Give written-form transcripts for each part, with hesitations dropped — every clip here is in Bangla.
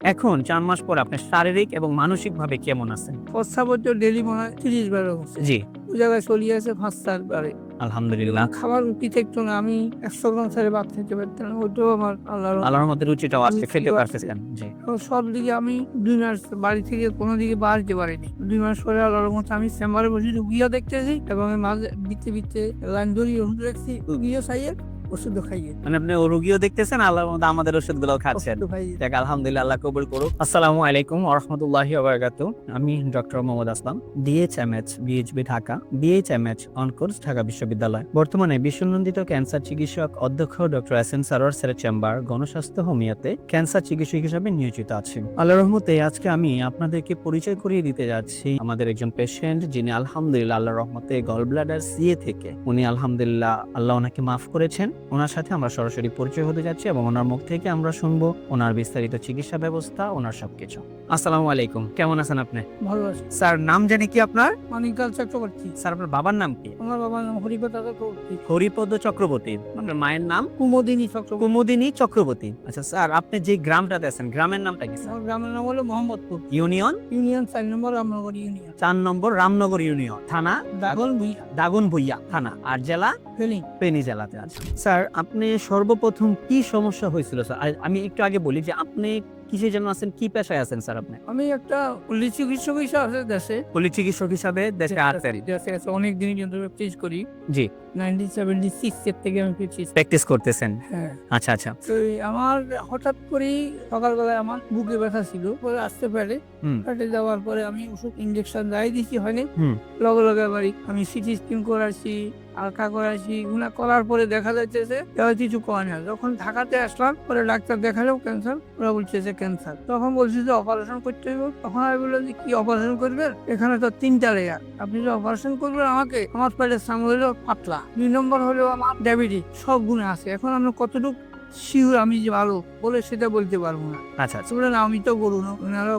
এখন ৪ মাস পর আপনি শারীরিক এবং মানসিকভাবে কেমন আছেন? প্রস্রাবের তো ডেইলি মনে হয় ৩০ বারের হচ্ছে। জি, ওই জায়গায় চলিয়ে আছে ৫-৪ বারে। আলহামদুলিল্লাহ। খাবার রুচি থাকতো না। আমি ১০০ গ্রাম ছাড়া ভাত খেতে পারতাম না। ওইটাও আমার আল্লাহর আল্লাহর রহমতে রুচিটাও আজকে খেতে রুচিও পারতেছেন। জি। তো সব দিকে আমি ২ মাস বাড়ি থেকে কোনো দিকে বার দিতে পারিনি। ২ মাস পরে আল্লাহর রহমতে আমি চেম্বারে বসে রুগীও দেখতেছি এবং এর মাঝে ভিত্তে লাইন ধরিয়ে ওষুধ রাখছি। রুগীও খাইয়ে ওষুধও খাইয়ে মানে আপনি রোগীও দেখতেছেন, আল্লাহর রহমতে আমাদের ওষুধগুলোও খাচ্ছেন। ওষুধও খাইয়ে। যাক আলহামদুলিল্লাহ, আল্লাহ কবুল করুক। আসসালামু আলাইকুম ওয়া রাহমাতুল্লাহি ওয়া বারাকাতুহু। আমি ডক্টর মোহাম্মদ আসলাম, ডিএইচএমএইচ বিএইচবি ঢাকা, বিএইচএমএইচ অনকোর্স ঢাকা বিশ্ববিদ্যালয়। বর্তমানে বিশ্বনন্দিত ক্যান্সার চিকিৎসক অধ্যক্ষ ডক্টর এসএন সারোয়ার স্যারের চেম্বার গণস্বাস্থ্য হোমিওতে ক্যান্সার চিকিৎসক হিসেবে নিয়োজিত আছি। আল্লাহর রহমতে আজকে আমি আপনাদেরকে পরিচয় করিয়ে দিতে যাচ্ছি আমাদের একজন পেশেন্ট, যিনি আলহামদুলিল্লাহ আল্লাহর রহমতে গল ব্লাডার সিএ থেকে উনি আলহামদুলিল্লাহ আল্লাহ ওনাকে মাফ করেছেন। ওনার সাথে আমরা সরাসরি পরিচয় হতে যাচ্ছি এবং ওনার মুখ থেকে আমরা শুনবো ওনার বিস্তারিত চিকিৎসা ব্যবস্থা, ওনার সবকিছু। আসসালামু আলাইকুম, কেমন আছেন আপনি? ভালো আছে। স্যার, নাম জানি কি আপনার? মানিকাল চক্রবর্তী। স্যার, আপনার বাবার নাম কি? আমার বাবার নাম হরিপদ চক্রবর্তী। হরিপদ চক্রবর্তী। আপনার মায়ের নাম? কুমোদিনী চক্রবর্তী। কুমুদিনী চক্রবর্তী। আচ্ছা স্যার, আপনি যে গ্রামটাতে আছেন গ্রামের নামটা কি স্যার? আমার গ্রামের নাম হলো মোহাম্মদপুর। ইউনিয়ন? ইউনিয়ন ৪ নম্বর রামনগর ইউনিয়ন। ৪ নম্বর রামনগর ইউনিয়ন। থানা? দাগন ভুইয়া। দাগনভূঞা থানা। আর জেলা? ফেনী। ফেনী জেলাতে আছে। স্যার, আপনি সর্বপ্রথম কি সমস্যা হয়েছিল স্যার? আমি একটু আগে বলি যে আপনি কিসে যেন আছেন, কি পেশায় আছেন স্যার আপনি? আমি একটা পল্লী চিকিৎসক হিসেবে আছে দেশে। পল্লী চিকিৎসক হিসাবে দেশে আছেন? দেশে আছে অনেক দিন কিন্তু প্র্যাকটিস করি। জি। 1976 এর থেকে আমি প্র্যাকটিস। প্র্যাকটিস করতেছেন? হ্যাঁ। আচ্ছা আচ্ছা। তো আমার হঠাৎ করেই সকালবেলায় আমার বুকে ব্যথা ছিল, পরে আসতে পারে। হুম। পেটে যাওয়ার পরে আমি ওষুধ ইনজেকশন যাই দিছি হয়নি। হুম। লগে লগে বাড়ি আমি সিটি স্ক্যান করাইছি, আলট্রা করাইছি। এগুলা করার পরে দেখা যাচ্ছে কিছু কয় না। যখন ঢাকাতে আসলাম পরে ডাক্তার দেখালেও ক্যান্সার, ওরা বলছে যে ক্যান্সার। তখন বলছি যে অপারেশন করতে হবে। তখন আমি বললাম যে কি অপারেশন করবেন? এখানে তো 3টা লেয়ার, আপনি যে অপারেশন করবেন আমাকে, আমার পেটের সামনে হলো পাতলা, 2 নম্বর হলো আমার ডায়াবেটিস, সব গুণে আছে। এখন আমি কতটুকু শিওর আমি যে ভালো বলে সেটা বলতে পারবো না। আচ্ছা আচ্ছা। বলে না আমি তো বলুন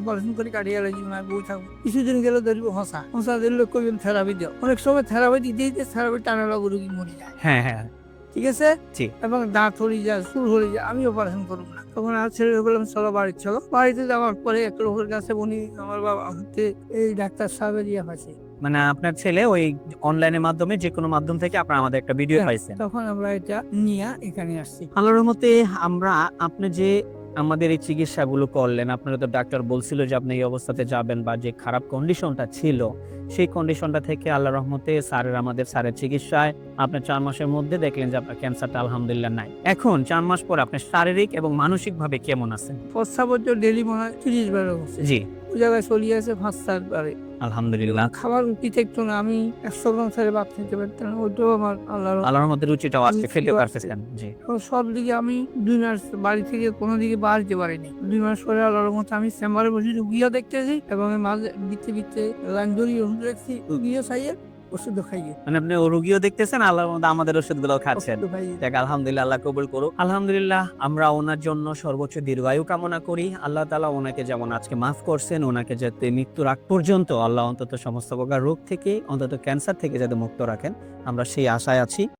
অপারেশন করে কাটিয়ে গেছি, না বই থাকবো। কিছুদিন গেলে ধরবো হসা দিলে কইবেন থেরাপি দাও। অনেক সময় থেরাপি দিতে দিতে থেরাপি টানা লাগু রুগী মরে যায়। হ্যাঁ হ্যাঁ। ঠিক আছে। জি। এবং দাঁত হয়ে যায়, সুর হয়ে যায়, আমি অপারেশন করবো না। তখন আর ছেড়ে বললাম চলো বাড়ি চলো। বাড়িতে যাওয়ার পরে এক লোকের কাছে উনি আমার বাবা হচ্ছে এই ডাক্তার সাহেবের ইয়ে পাইছে। মানে আপনার ছেলে ওই অনলাইনের মাধ্যমে, যে কোনো মাধ্যম থেকে আপনার আমাদের একটা ভিডিও পাইছেন। তখন আমরা এটা নিয়ে এখানে আসছি। আল্লাহর রহমতে আমরা, আপনি যে আমাদের এই চিকিৎসাগুলো করলেন, আপনারা তো ডাক্তার বলছিল যে আপনি এই অবস্থাতে যাবেন, বা যে খারাপ কন্ডিশনটা ছিল সেই কন্ডিশনটা থেকে আল্লাহর রহমতে আমাদের স্যারের চিকিৎসায় আপনার ৪ মাসের মধ্যে দেখলেন যে আপনার ক্যান্সারটা আলহামদুলিল্লাহ নাই। এখন ৪ মাস পর আপনি শারীরিক এবং মানসিকভাবে কেমন আছেন? প্রস্রাবের তো ডেইলি মনে হয় ৩০ বারের হচ্ছে। জি, ওই জায়গায় চলিয়ে আছে ৫-৪ বারে। আলহামদুলিল্লাহ। খাবার রুচি থাকতো না। আমি ১০০ গ্রাম ছাড়া ভাত খেতে পারতাম না। ওইটাও আমার আল্লাহর রহমতে রুচিটাও আজকে খেতে রুচিও পারতেছেন। জি। তো সব দিকে আমি ২ মাস বাড়ি থেকে কোনো দিকে বার দিতে পারিনি। ২ মাস পরে আল্লাহর রহমতে আমি চেম্বারে বসে রুগীও দেখতেছি এবং এর মাঝে ভিত্তে লাইন ধরিয়ে ওষুধ রাখছি। রুগীও খাইয়ে ওষুধও খাইয়ে। মানে আপনি রোগীও দেখতেছেন, আল্লাহর রহমতে আমাদের ওষুধগুলোও খাচ্ছেন। ওষুধও খাইয়ে। যাক আলহামদুলিল্লাহ, আল্লাহ কবুল করুক। আলহামদুলিল্লাহ, আমরা ওনার জন্য সর্বোচ্চ দীর্ঘায়ু কামনা করি। আল্লাহ তাআলা ওনাকে যেমন আজকে মাফ করছেন, ওনাকে যাতে মৃত্যুর আগ পর্যন্ত আল্লাহ অন্তত সমস্ত প্রকার রোগ থেকে, অন্তত ক্যান্সার থেকে যাতে মুক্ত রাখেন, আমরা সেই আশায় আছি।